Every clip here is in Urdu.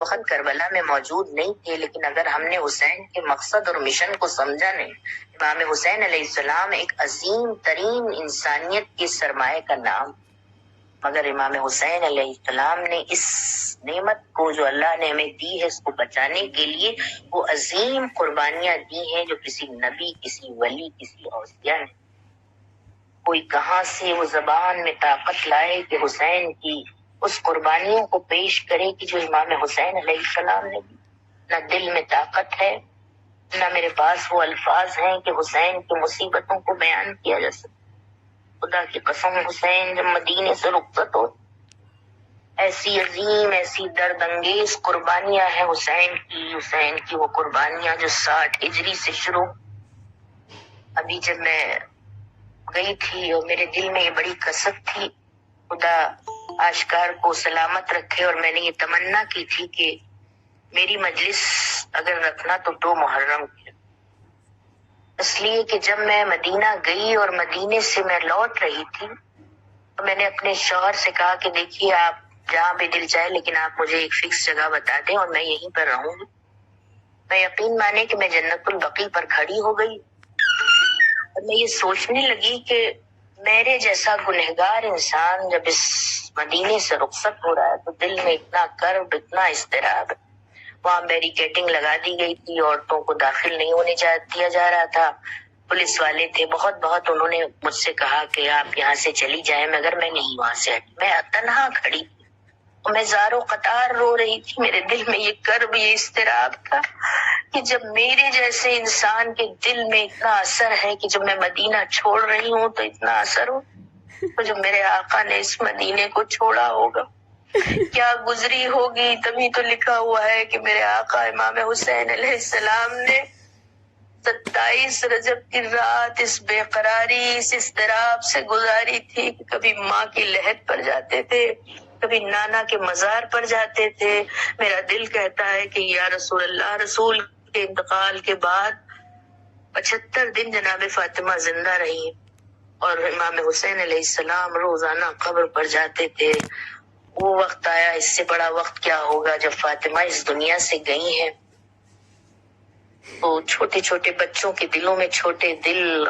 وقت کربلا میں موجود نہیں تھے، لیکن اگر ہم نے حسین کے مقصد اور مشن کو سمجھا نہیں۔ امام حسین علیہ السلام ایک عظیم ترین انسانیت کے سرمایہ کا نام، مگر امام حسین علیہ السلام نے اس نعمت کو جو اللہ نے ہمیں دی ہے اس کو بچانے کے لیے وہ عظیم قربانیاں دی ہیں جو کسی نبی، کسی ولی، کسی اوصیہ نے۔ کوئی کہاں سے وہ زبان میں طاقت لائے کہ حسین کی اس قربانیوں کو پیش کرے کہ جو امام حسین علیہ السلام نے دی۔ نہ دل میں طاقت ہے، نہ میرے پاس وہ الفاظ ہیں کہ حسین کی مصیبتوں کو بیان کیا جا سکے۔ خدا کی قسم، حسین جب مدینے سے رخصت ہو، ایسی عظیم، ایسی درد انگیز قربانیاں ہیں حسین کی وہ قربانیاں جو 60 ہجری سے شروع۔ ابھی جب میں گئی تھی اور میرے دل میں یہ بڑی کسک تھی، خدا آشکار کو سلامت رکھے، اور میں نے یہ تمنا کی تھی کہ میری مجلس اگر رکھنا تو 2 محرم کی، اس لیے کہ جب میں مدینہ گئی اور مدینے سے میں لوٹ رہی تھی تو میں نے اپنے شوہر سے کہا کہ دیکھیے آپ جہاں بھی دل چاہے لیکن آپ مجھے ایک فکس جگہ بتا دیں اور میں یہیں پر رہوں گی۔ میں یقین مانے کہ میں جنت البقیع پر کھڑی ہو گئی اور میں یہ سوچنے لگی کہ میرے جیسا گنہگار انسان جب اس مدینے سے رخصت ہو رہا ہے تو دل میں اتنا کرب، اتنا اضطراب۔ وہاں بیریکیڈنگ لگا دی گئی تھی، عورتوں کو داخل نہیں ہونے دیا جا رہا تھا، پولیس والے تھے، بہت انہوں نے مجھ سے کہا کہ آپ یہاں سے چلی جائیں، مگر میں نہیں وہاں سے ہٹی، میں تنہا کھڑی تھی اور میں زاروں قطار رو رہی تھی۔ میرے دل میں یہ کرب، یہ اضطراب تھا کہ جب میرے جیسے انسان کے دل میں اتنا اثر ہے کہ جب میں مدینہ چھوڑ رہی ہوں تو اتنا اثر ہو، تو جب میرے آقا نے اس مدینے کو چھوڑا ہوگا کیا گزری ہوگی۔ تبھی تو لکھا ہوا ہے کہ میرے آقا امام حسین علیہ السلام نے 27 رجب کی رات اس بے قراری، اس اضطراب سے گزاری تھی کہ کبھی ماں کی لحد پر جاتے تھے، کبھی نانا کے مزار پر جاتے تھے۔ میرا دل کہتا ہے کہ یا رسول اللہ، رسول کے انتقال کے بعد 75 دن جناب فاطمہ زندہ رہی اور امام حسین علیہ السلام روزانہ قبر پر جاتے تھے۔ وہ وقت آیا، اس سے بڑا وقت کیا ہوگا جب فاطمہ اس دنیا سے گئی ہیں تو چھوٹے چھوٹے بچوں کے دلوں میں چھوٹے دل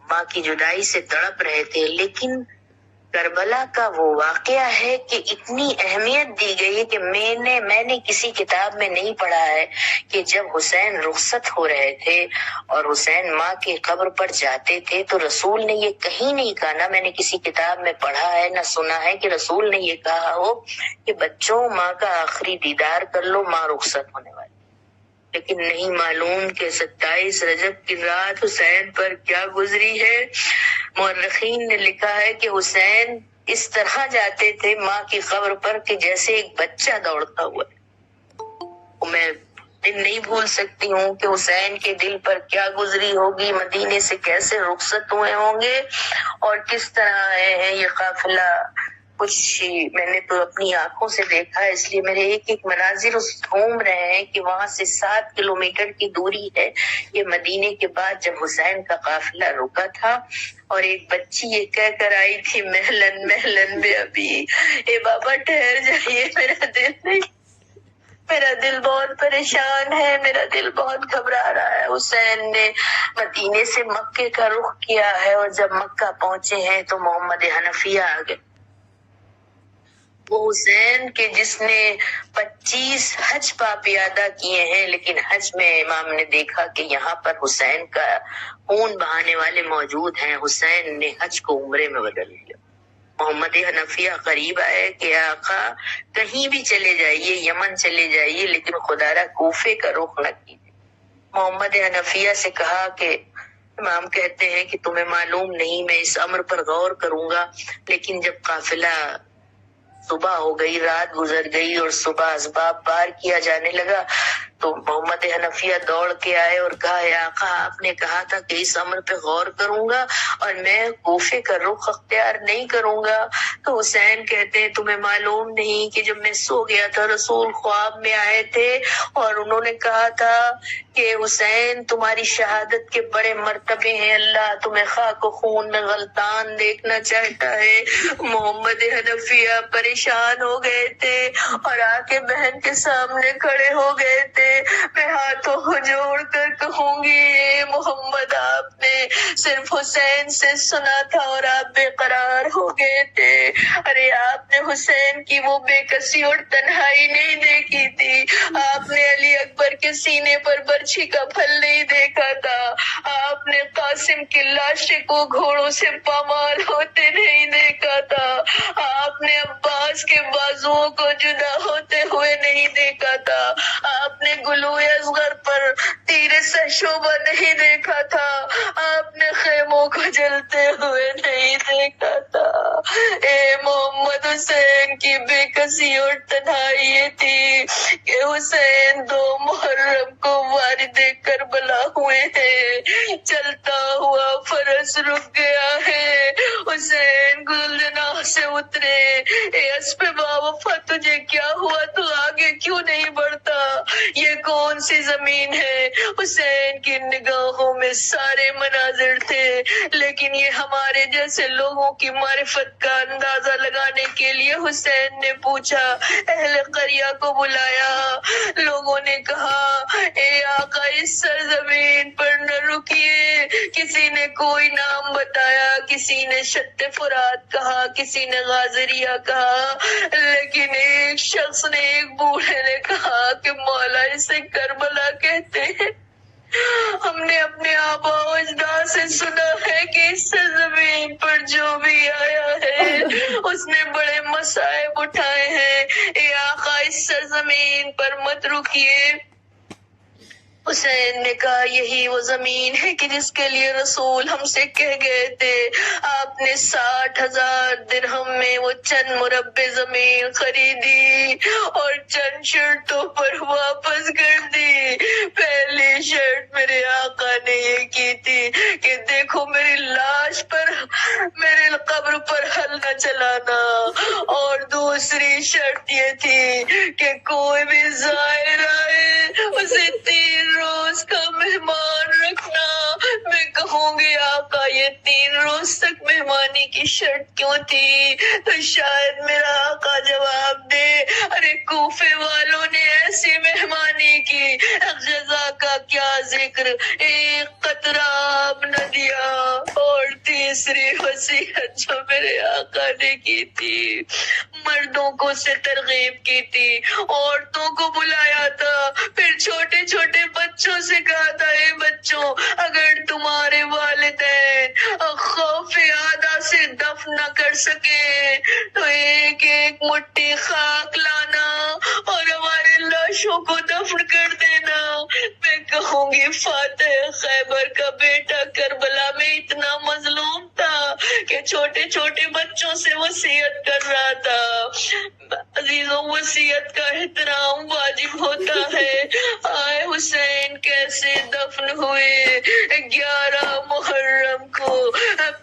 ماں کی جدائی سے تڑپ رہے تھے۔ لیکن کربلا کا وہ واقعہ ہے کہ اتنی اہمیت دی گئی کہ میں نے کسی کتاب میں نہیں پڑھا ہے کہ جب حسین رخصت ہو رہے تھے اور حسین ماں کی قبر پر جاتے تھے تو رسول نے یہ کہیں نہیں کہا، نہ میں نے کسی کتاب میں پڑھا ہے نہ سنا ہے کہ رسول نے یہ کہا ہو کہ بچوں ماں کا آخری دیدار کر لو، ماں رخصت ہونے والی۔ لیکن نہیں معلوم کہ 27 رجب کی رات حسین پر کیا گزری ہے۔ مورخین نے لکھا ہے کہ حسین اس طرح جاتے تھے ماں کی قبر پر کہ جیسے ایک بچہ دوڑتا ہوا ہے۔ میں دن نہیں بھول سکتی ہوں کہ حسین کے دل پر کیا گزری ہوگی، مدینے سے کیسے رخصت ہوئے ہوں گے اور کس طرح آئے ہیں یہ قافلہ۔ کچھ میں نے تو اپنی آنکھوں سے دیکھا ہے، اس لیے میرے ایک مناظر گھوم رہے ہیں کہ وہاں سے 7 کلومیٹر کی دوری ہے یہ مدینے کے بعد جب حسین کا قافلہ رکا تھا اور ایک بچی یہ کہہ کر آئی تھی محلن محلن بے ابی، اے بابا ٹھہر جائیے، میرا دل بہت پریشان ہے، میرا دل بہت گھبرا رہا ہے۔ حسین نے مدینے سے مکے کا رخ کیا ہے اور جب مکہ پہنچے ہیں تو محمد حنفیہ آ گئے، وہ حسین کے جس نے 25 حج پاپ ادا کیے ہیں، لیکن حج میں امام نے دیکھا کہ یہاں پر حسین کا خون بہانے والے موجود ہیں، حسین نے حج کو عمرے میں بدل دیا۔ محمد حنفیہ قریب آئے کہ آقا کہیں بھی چلے جائیے، یمن چلے جائیے، لیکن خدا را کوفے کا رخ نہ کیجیے۔ محمد حنفیہ سے کہا کہ امام کہتے ہیں کہ تمہیں معلوم نہیں، میں اس امر پر غور کروں گا، لیکن جب قافلہ صبح ہو گئی، رات گزر گئی اور صبح اسباب پار کیا جانے لگا تو محمد حنفیہ دوڑ کے آئے اور کہا اے آقا، آپ نے کہا تھا کہ اس امر پہ غور کروں گا اور میں کوفے کا رخ اختیار نہیں کروں گا۔ تو حسین کہتے ہیں تمہیں معلوم نہیں کہ جب میں سو گیا تھا رسول خواب میں آئے تھے اور انہوں نے کہا تھا کہ حسین تمہاری شہادت کے بڑے مرتبے ہیں، اللہ تمہیں خاک و خون میں غلطان دیکھنا چاہتا ہے۔ محمد حنفیہ پریشان ہو گئے تھے اور آ کے بہن کے سامنے کھڑے ہو گئے تھے۔ میں ہاتھوں کو جوڑ کر کہوں گی، اے محمد، آپ نے صرف حسین سے سنا تھا اور آپ بے قرار ہو گئے تھے۔ ارے آپ نے حسین کی وہ بے کسی اور تنہائی نہیں دیکھی تھی، آپ نے علی اکبر کے سینے پر برچھی کا پھل نہیں دیکھا تھا، آپ نے قاسم کی لاشیں کو گھوڑوں سے پامال ہوتے نہیں دیکھا تھا، آپ نے عباس کے بازوؤں کو جدا ہوتے ہوئے نہیں دیکھا تھا، آپ نے گلوئے اصغر پر تیر سشوبہ نہیں دیکھا تھا، آپ نے خیموں کو جلتے ہوئے نہیں دیکھا تھا۔ اے محمد، حسین کی بے کسی اور تنہائی یہ تھی کہ حسین 2 محرم کو وارد کربلا ہوئے ہیں، چلتا ہوا فرس رک گیا ہے، حسین گلدناہ سے اترے، اے اسپِ باوفا تجھے کیا ہوا، تو آگے کیوں نہیں بڑھتا، یہ کون سی زمین ہے؟ حسین کی نگاہوں میں سارے مناظر تھے، لیکن یہ ہمارے جیسے لوگوں کی معرفت کا اندازہ لگانے کے لیے حسین نے پوچھا، اہل قریہ کو بلایا۔ لوگوں نے کہا، اے آقا اس سرزمین پر نہ رکیے۔ کسی نے کوئی نام بتایا، کسی نے شط فرات کہا، کسی نے غازریہ کہا، لیکن ایک شخص نے، ایک بوڑھے نے کہا کہ مولا اسے کربلا کہتے ہیں۔ ہم نے اپنے آبا و اجداد سے سنا ہے کہ اس سرزمین پر جو بھی آیا ہے اس نے بڑے مصائب اٹھائے ہیں، اے آقا اس سرزمین پر مت رکیے۔ حسین نے کہا، یہی وہ زمین ہے کہ جس کے لیے رسول ہم سے کہہ گئے تھے، آپ نے 60,000 درہم میں وہ چند مربع زمین خریدی اور چند شرطوں پر واپس کر دی۔ پہلی شرط میرے آقا نے یہ کی تھی کہ دیکھو میری لاش پر، میرے قبر پر حل نہ چلانا، اور دوسری شرط یہ تھی کہ کوئی بھی زائر آئے اسے 3 روز کا مہمان رکھنا۔ میں کہوں گی آقا یہ 3 روز تک مہمانی کی شرط کیوں تھی؟ تو شاید میرا آقا جواب دے، ارے کوفے والوں نے ایسی مہمانی کی، جزا کا کیا ذکر، ایک قطرہ آب نہ دیا۔ اور تیسری وصیت جو میرے آقا نے کی تھی، مردوں کو سے ترغیب کی تھی، عورتوں کو بلایا تھا، پھر چھوٹے چھوٹے بچوں سے کہا تھا، اے بچوں، اگر تمہارے والدین خوف آدھا سے دفن نہ کر سکے تو ایک ایک مٹھی خاک لانا اور ہمارے لاشوں کو دفن کر دینا۔ میں کہوں گی فاتح خیبر کا بیٹا کربلا میں اتنا مظلوم تھا کہ چھوٹے چھوٹے بچوں سے وصیت کر رہا تھا۔ عزیزوں، وصیت کا احترام واجب ہوتا ہے۔ آئے حسین کیسے دفن ہوئے؟ 11 محرم کو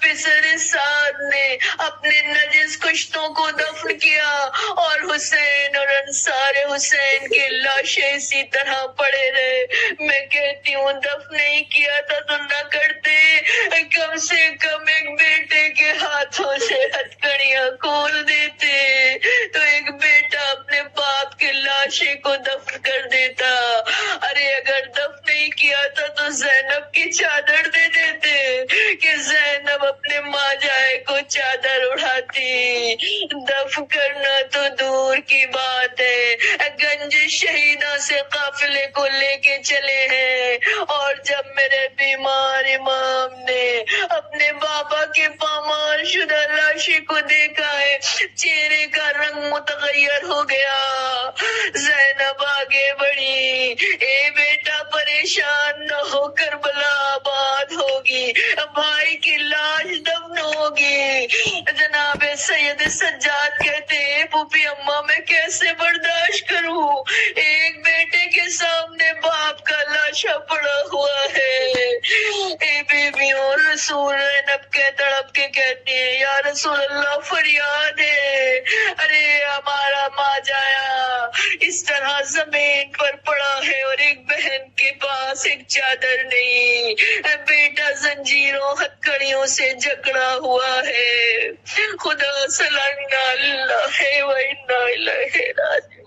پسر سعد نے اپنے نجس کشتوں کو دفن کیا اور حسین اور انصار حسین کی لاشیں اسی طرح پڑے رہے۔ میں کہتی ہوں دفن نہیں کیا تھا تو نہ کرتے، کم سے کم ایک بیٹے کے ہاتھوں سے ہتھکڑیاں کھول دیتے تو ایک بیٹا اپنے باپ کے لاشیں کو دفن کر دیتا۔ ارے اگر دفن نہیں کیا تھا تو زینب کی چادر دے دیتے کہ زینب اپنے ماں جائے کو چادر اڑاتی۔ دفن کرنا تو دور کی بات ہے، گنج شہیدہ سے قافلے کو لے کے چلے ہیں، اور جب میرے بیمار امام نے اپنے بابا کے پامال شدہ لاشی کو دیکھا ہے، چہرے کا رنگ متغیر ہو گیا۔ زینب آگے بڑھی، اے بیٹا پریشان نہ ہو، کربلا آباد ہوگی، بھائی کی لاش دفن ہوگی۔ جناب سید سجاد کہتے ہیں، پھوپھی اماں میں کیسے برداشت کروں، ایک بیٹے کے سامنے باپ کا لاشا پڑا ہوا ہے۔ اے بیبیوں، رسول زینب کے تڑپ کے کہتے ہیں، یا رسول اللہ فریاد ہے، ارے ہمارا ماں جایا اس طرح زمین پر پڑا ہے اور ایک بہن کے پاس ایک چادر نہیں، بیٹا زنجیروں ہتھکڑیوں سے جکڑا ہوا ہے۔ خدا سلام اللہ ہے و انا الیہ راجعون۔